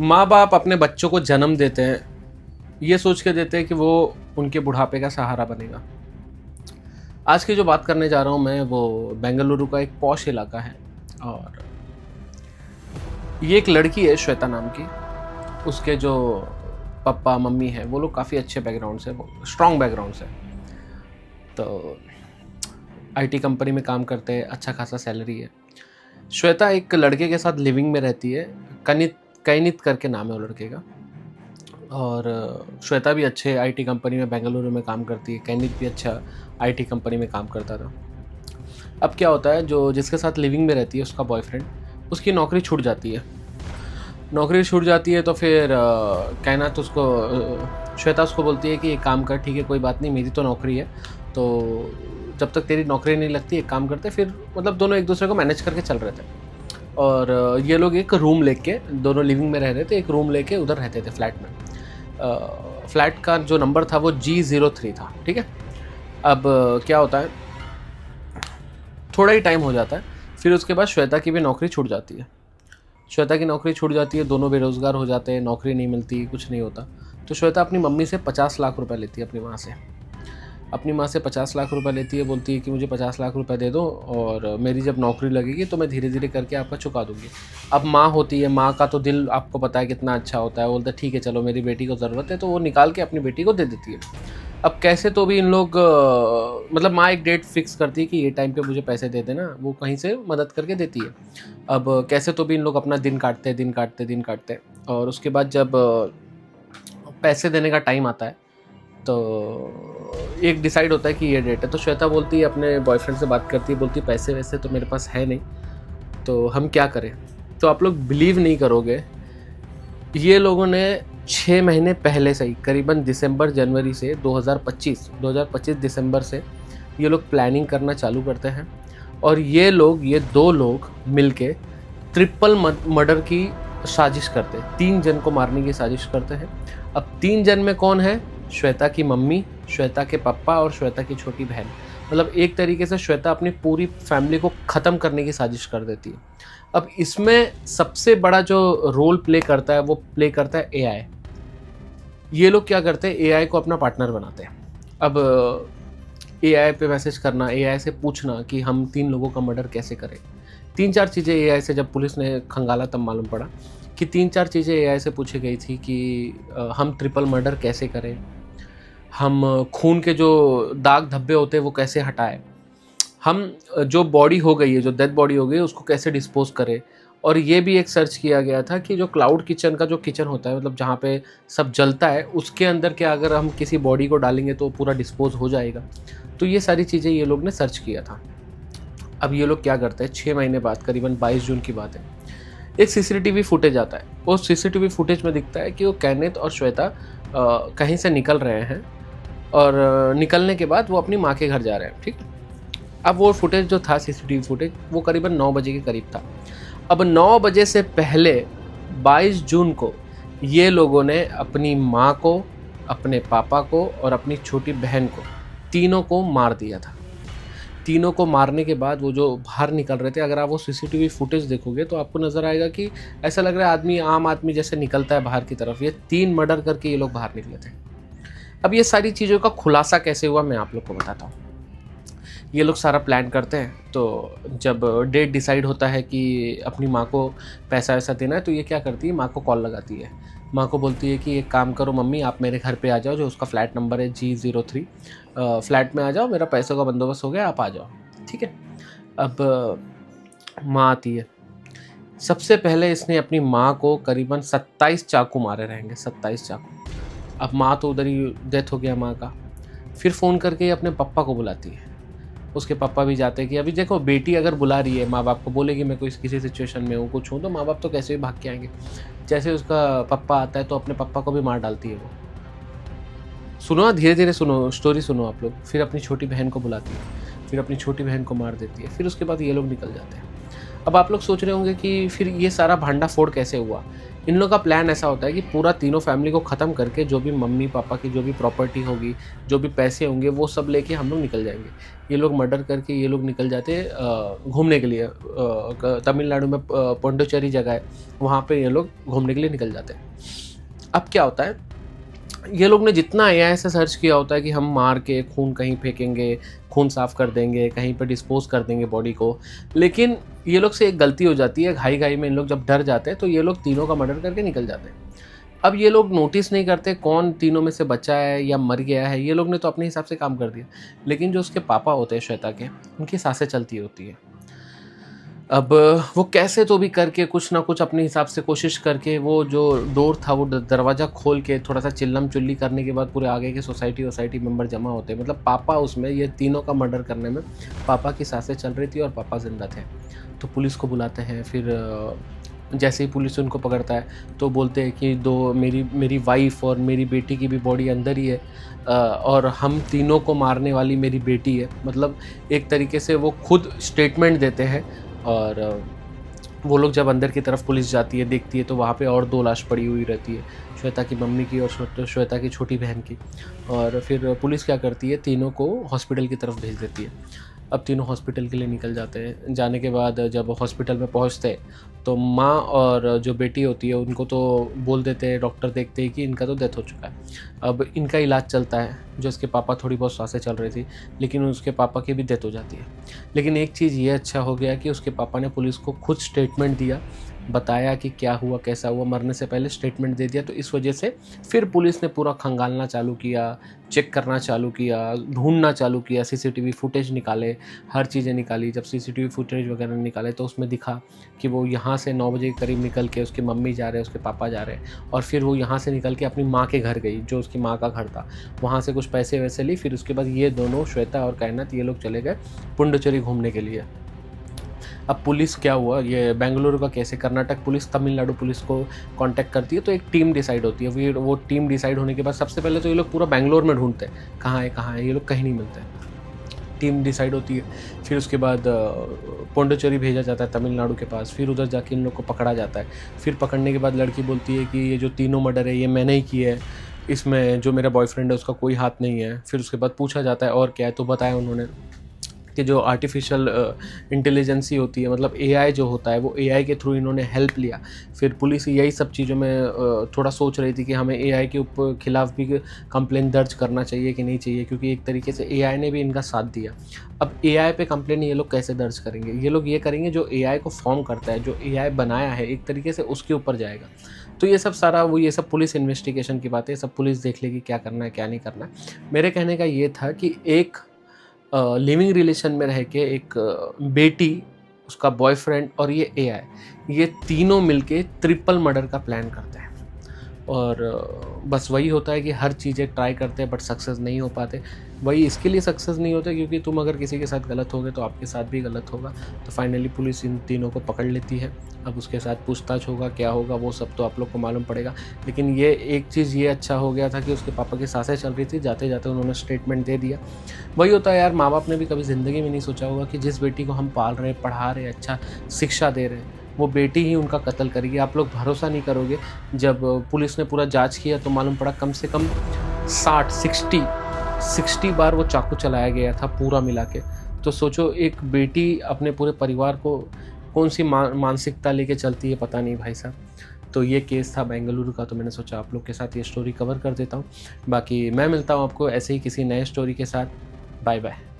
माँ बाप अपने बच्चों को जन्म देते हैं, ये सोच के देते हैं कि वो उनके बुढ़ापे का सहारा बनेगा। आज की जो बात करने जा रहा हूँ मैं, वो बेंगलुरु का एक पॉश इलाका है और ये एक लड़की है श्वेता नाम की। उसके जो पापा मम्मी हैं वो लोग काफ़ी अच्छे बैकग्राउंड से, स्ट्रॉन्ग बैकग्राउंड से, तो आईटी कंपनी में काम करते हैं, अच्छा खासा सैलरी है। श्वेता एक लड़के के साथ लिविंग में रहती है, कनित कैनित करके नाम है वो लड़के का। और श्वेता भी अच्छे आईटी कंपनी में बेंगलुरु में काम करती है, कैनित भी अच्छा आईटी कंपनी में काम करता था। अब क्या होता है, जो जिसके साथ लिविंग में रहती है उसका बॉयफ्रेंड, उसकी नौकरी छूट जाती है। नौकरी छूट जाती है तो फिर कैनात उसको श्वेता उसको बोलती है कि एक काम कर, ठीक है कोई बात नहीं, मेरी तो नौकरी है, तो जब तक तेरी नौकरी नहीं लगती एक काम करते। फिर मतलब दोनों एक दूसरे को मैनेज करके चल रहे थे। और ये लोग एक रूम लेके, दोनों लिविंग में रह रहे थे, एक रूम लेके उधर रहते थे फ्लैट में। फ्लैट का जो नंबर था वो G03 था, ठीक है। अब क्या होता है, थोड़ा ही टाइम हो जाता है, फिर उसके बाद श्वेता की भी नौकरी छूट जाती है। श्वेता की नौकरी छूट जाती है, दोनों बेरोज़गार हो जाते हैं, नौकरी नहीं मिलती, कुछ नहीं होता। तो श्वेता अपनी मम्मी से 50 लाख रुपए लेती है, अपनी माँ से 50 लाख रुपए लेती है। बोलती है कि मुझे 50 लाख रुपए दे दो और मेरी जब नौकरी लगेगी तो मैं धीरे धीरे करके आपका चुका दूँगी। अब माँ होती है, माँ का तो दिल आपको पता है कितना अच्छा होता है। बोलता है ठीक है चलो, मेरी बेटी को ज़रूरत है, तो वो निकाल के अपनी बेटी को दे देती है। अब कैसे तो भी इन लोग मतलब माँ एक डेट फिक्स करती है कि ये टाइम पे मुझे पैसे दे देना, वो कहीं से मदद करके देती है। अब कैसे तो भी इन लोग अपना दिन काटते और उसके बाद जब पैसे देने का टाइम आता है तो एक डिसाइड होता है कि ये डेट है। तो श्वेता बोलती है, अपने बॉयफ्रेंड से बात करती है, बोलती है पैसे वैसे तो मेरे पास है नहीं, तो हम क्या करें। तो आप लोग बिलीव नहीं करोगे, ये लोगों ने 6 महीने पहले से ही, करीबन दिसंबर जनवरी से 2025 दिसंबर से ये लोग प्लानिंग करना चालू करते हैं। और ये दो लोग मिलके ट्रिपल मर्डर की साजिश करते हैं, 3 जन को मारने की साजिश करते हैं। अब 3 जन में कौन है? श्वेता की मम्मी, श्वेता के पापा और श्वेता की छोटी बहन। मतलब एक तरीके से श्वेता अपनी पूरी फैमिली को ख़त्म करने की साजिश कर देती है। अब इसमें सबसे बड़ा जो रोल प्ले करता है वो प्ले करता है एआई। ये लोग क्या करते हैं, एआई को अपना पार्टनर बनाते हैं। अब एआई पे मैसेज करना, एआई से पूछना कि हम 3 लोगों का मर्डर कैसे करें। 3-4 चीज़ें एआई से, जब पुलिस ने खंगाला तब मालूम पड़ा कि 3-4 चीज़ें एआई से पूछी गई थी कि हम ट्रिपल मर्डर कैसे करें, हम खून के जो दाग धब्बे होते हैं वो कैसे हटाएं, हम जो बॉडी हो गई है, जो डेड बॉडी हो गई है, उसको कैसे डिस्पोज करें। और ये भी एक सर्च किया गया था कि जो क्लाउड किचन का जो किचन होता है, मतलब जहाँ पे सब जलता है, उसके अंदर क्या अगर हम किसी बॉडी को डालेंगे तो पूरा डिस्पोज हो जाएगा। तो ये सारी चीज़ें ये लोग ने सर्च किया था। अब ये लोग क्या करते हैं, 6 महीने बाद, करीबन 22 जून की बात है, एक सीसीटीवी फुटेज आता है। उस सीसीटीवी फुटेज में दिखता है कि वो कैनेत और श्वेता कहीं से निकल रहे हैं और निकलने के बाद वो अपनी माँ के घर जा रहे हैं, ठीक है। अब वो फुटेज जो था, सीसीटीवी फुटेज, वो करीबन 9 बजे के करीब था। अब 9 बजे से पहले 22 जून को ये लोगों ने अपनी माँ को, अपने पापा को और अपनी छोटी बहन को, तीनों को मार दिया था। तीनों को मारने के बाद वो जो बाहर निकल रहे थे, अगर आप वो सीसीटीवी फुटेज देखोगे तो आपको नज़र आएगा कि ऐसा लग रहा है आदमी, आम आदमी जैसे निकलता है बाहर की तरफ। ये 3 मर्डर करके ये लोग बाहर निकले थे। अब ये सारी चीज़ों का खुलासा कैसे हुआ मैं आप लोग को बताता हूँ। ये लोग सारा प्लान करते हैं, तो जब डेट डिसाइड होता है कि अपनी माँ को पैसा वैसा देना है, तो ये क्या करती है, माँ को कॉल लगाती है। माँ को बोलती है कि एक काम करो मम्मी, आप मेरे घर पे आ जाओ, जो उसका फ्लैट नंबर है G03, फ्लैट में आ जाओ, मेरा पैसों का बंदोबस्त हो गया, आप आ जाओ, ठीक है। अब माँ आती है। सबसे पहले इसने अपनी माँ को करीबन 27 चाकू मारे रहेंगे, 27 चाकू। अब माँ तो उधर ही, डेथ हो गया माँ का। फिर फ़ोन करके अपने पापा को बुलाती है। उसके पापा भी जाते हैं कि अभी देखो, बेटी अगर बुला रही है, माँ बाप को बोलेगी मैं कोई किसी सिचुएशन में हूँ, कुछ हूँ, तो माँ बाप तो कैसे भी भाग के आएंगे। जैसे उसका पापा आता है तो अपने पापा को भी मार डालती है वो। सुनो, धीरे धीरे सुनो, स्टोरी सुनो आप लोग। फिर अपनी छोटी बहन को बुलाती है, फिर अपनी छोटी बहन को मार देती है। फिर उसके बाद ये लोग निकल जाते हैं। अब आप लोग सोच रहे होंगे कि फिर ये सारा भांडा फोड़ कैसे हुआ। इन लोगों का प्लान ऐसा होता है कि पूरा तीनों फैमिली को ख़त्म करके जो भी मम्मी पापा की जो भी प्रॉपर्टी होगी, जो भी पैसे होंगे, वो सब लेके हम लोग निकल जाएंगे। ये लोग मर्डर करके ये लोग निकल जाते घूमने के लिए। तमिलनाडु में पौंडीचेरी जगह है, वहाँ पे ये लोग घूमने के लिए निकल जाते हैं। अब क्या होता है, ये लोग ने जितना एआई से सर्च किया होता है कि हम मार के खून कहीं फेंकेंगे, खून साफ़ कर देंगे, कहीं पे डिस्पोज़ कर देंगे बॉडी को, लेकिन ये लोग से एक गलती हो जाती है। घाई-घाई में इन लोग जब डर जाते हैं तो ये लोग तीनों का मर्डर करके निकल जाते हैं। अब ये लोग नोटिस नहीं करते कौन तीनों में से बचा है या मर गया है, ये लोग ने तो अपने हिसाब से काम कर दिया। लेकिन जो उसके पापा होते हैं श्वेता के, उनकी साँसें चलती होती हैं। अब वो कैसे तो भी करके कुछ ना कुछ अपने हिसाब से कोशिश करके वो जो डोर था वो दरवाज़ा खोल के थोड़ा-सा चिल्लम-चिल्ली करने के बाद पूरे आगे के सोसाइटी मेंबर जमा होते हैं। मतलब पापा उसमें, ये तीनों का मर्डर करने में पापा की साँसें चल रही थी और पापा ज़िंदा थे। तो पुलिस को बुलाते हैं। फिर जैसे ही पुलिस उनको पकड़ता है तो बोलते हैं कि दो मेरी वाइफ़ और मेरी बेटी की भी बॉडी अंदर ही है, और हम तीनों को मारने वाली मेरी बेटी है। मतलब एक तरीके से वो खुद स्टेटमेंट देते हैं। और वो लोग जब अंदर की तरफ पुलिस जाती है, देखती है, तो वहाँ पे और 2 लाश पड़ी हुई रहती है, श्वेता की मम्मी की और श्वेता की छोटी बहन की। और फिर पुलिस क्या करती है, तीनों को हॉस्पिटल की तरफ भेज देती है। अब तीनों हॉस्पिटल के लिए निकल जाते हैं। जाने के बाद जब हॉस्पिटल में पहुँचते हैं तो माँ और जो बेटी होती है उनको तो बोल देते हैं, डॉक्टर देखते हैं कि इनका तो डेथ हो चुका है। अब इनका इलाज चलता है। जो इसके पापा थोड़ी बहुत सांसें चल रही थी, लेकिन उसके पापा की भी डेथ हो जाती है। लेकिन एक चीज़ ये अच्छा हो गया कि उसके पापा ने पुलिस को खुद स्टेटमेंट दिया, बताया कि क्या हुआ, कैसा हुआ, मरने से पहले स्टेटमेंट दे दिया। तो इस वजह से फिर पुलिस ने पूरा खंगालना चालू किया, चेक करना चालू किया, ढूँढना चालू किया, सीसीटीवी फुटेज निकाले, हर चीज़ें निकाली। जब सीसीटीवी फुटेज वगैरह निकाले तो उसमें दिखा कि वो यहाँ से 9 बजे के करीब निकल के उसकी मम्मी जा रहे हैं, उसके पापा जा रहे हैं, और फिर वो यहाँ से निकल के अपनी माँ के घर गई, जो उसकी माँ का घर था। वहाँ से कुछ पैसे वैसे ली। फिर उसके बाद ये दोनों, श्वेता और कायनात, ये लोग चले गए पुडुचेरी घूमने के लिए। अब पुलिस क्या हुआ, ये बेंगलुरु का केस है, कर्नाटक पुलिस तमिलनाडु पुलिस को कांटेक्ट करती है, तो एक टीम डिसाइड होती है। फिर वो टीम डिसाइड होने के बाद सबसे पहले तो ये लोग पूरा बेंगलोर में ढूंढते हैं, कहाँ है, ये लोग कहीं नहीं मिलते हैं। टीम डिसाइड होती है। फिर उसके बाद पौंडीचेरी भेजा जाता है तमिलनाडु के पास। फिर उधर जाके इन लोग को पकड़ा जाता है। फिर पकड़ने के बाद लड़की बोलती है कि ये जो तीनों मर्डर है ये मैंने ही किए है, इसमें जो मेरा बॉयफ्रेंड है उसका कोई हाथ नहीं है। फिर उसके बाद पूछा जाता है और क्या है, तो बताया उन्होंने कि जो आर्टिफिशियल इंटेलिजेंसी होती है, मतलब एआई जो होता है, वो एआई के थ्रू इन्होंने हेल्प लिया। फिर पुलिस यही सब चीज़ों में थोड़ा सोच रही थी कि हमें एआई के ऊपर खिलाफ भी कंप्लेन दर्ज करना चाहिए कि नहीं चाहिए, क्योंकि एक तरीके से एआई ने भी इनका साथ दिया। अब एआई पे कंप्लेन ये लोग कैसे दर्ज करेंगे, ये लोग ये करेंगे जो एआई को फॉर्म करता है, जो एआई बनाया है, एक तरीके से उसके ऊपर जाएगा। तो ये सब सारा ये सब पुलिस इन्वेस्टिगेशन की बातें, सब पुलिस देख लेगी क्या करना है क्या नहीं करना है। मेरे कहने का ये था कि एक लिविंग रिलेशन में रह के एक बेटी, उसका बॉयफ्रेंड और ये एआई, ये तीनों मिलके ट्रिपल मर्डर का प्लान करते हैं। और बस वही होता है कि हर चीज़ें ट्राई करते हैं बट सक्सेस नहीं हो पाते। वही इसके लिए सक्सेस नहीं होते क्योंकि तुम अगर किसी के साथ गलत होगे तो आपके साथ भी गलत होगा। तो फाइनली पुलिस इन तीनों को पकड़ लेती है। अब उसके साथ पूछताछ होगा, क्या होगा, वो सब तो आप लोग को मालूम पड़ेगा। लेकिन ये एक चीज़ ये अच्छा हो गया था कि उसके पापा की सांसें चल रही थी, जाते जाते उन्होंने स्टेटमेंट दे दिया। वही होता है यार, माँ बाप ने भी कभी ज़िंदगी में नहीं सोचा होगा कि जिस बेटी को हम पाल रहे, पढ़ा रहे, अच्छा शिक्षा दे रहे हैं, वो बेटी ही उनका कत्ल करेगी। आप लोग भरोसा नहीं करोगे, जब पुलिस ने पूरा जांच किया तो मालूम पड़ा कम से कम 60 बार वो चाकू चलाया गया था पूरा मिला के। तो सोचो एक बेटी अपने पूरे परिवार को कौन सी मानसिकता लेके चलती है, पता नहीं भाई साहब। तो ये केस था बेंगलुरु का, तो मैंने सोचा आप लोग के साथ ये स्टोरी कवर कर देता हूँ। बाकी मैं मिलता हूँ आपको ऐसे ही किसी नए स्टोरी के साथ। Bye bye.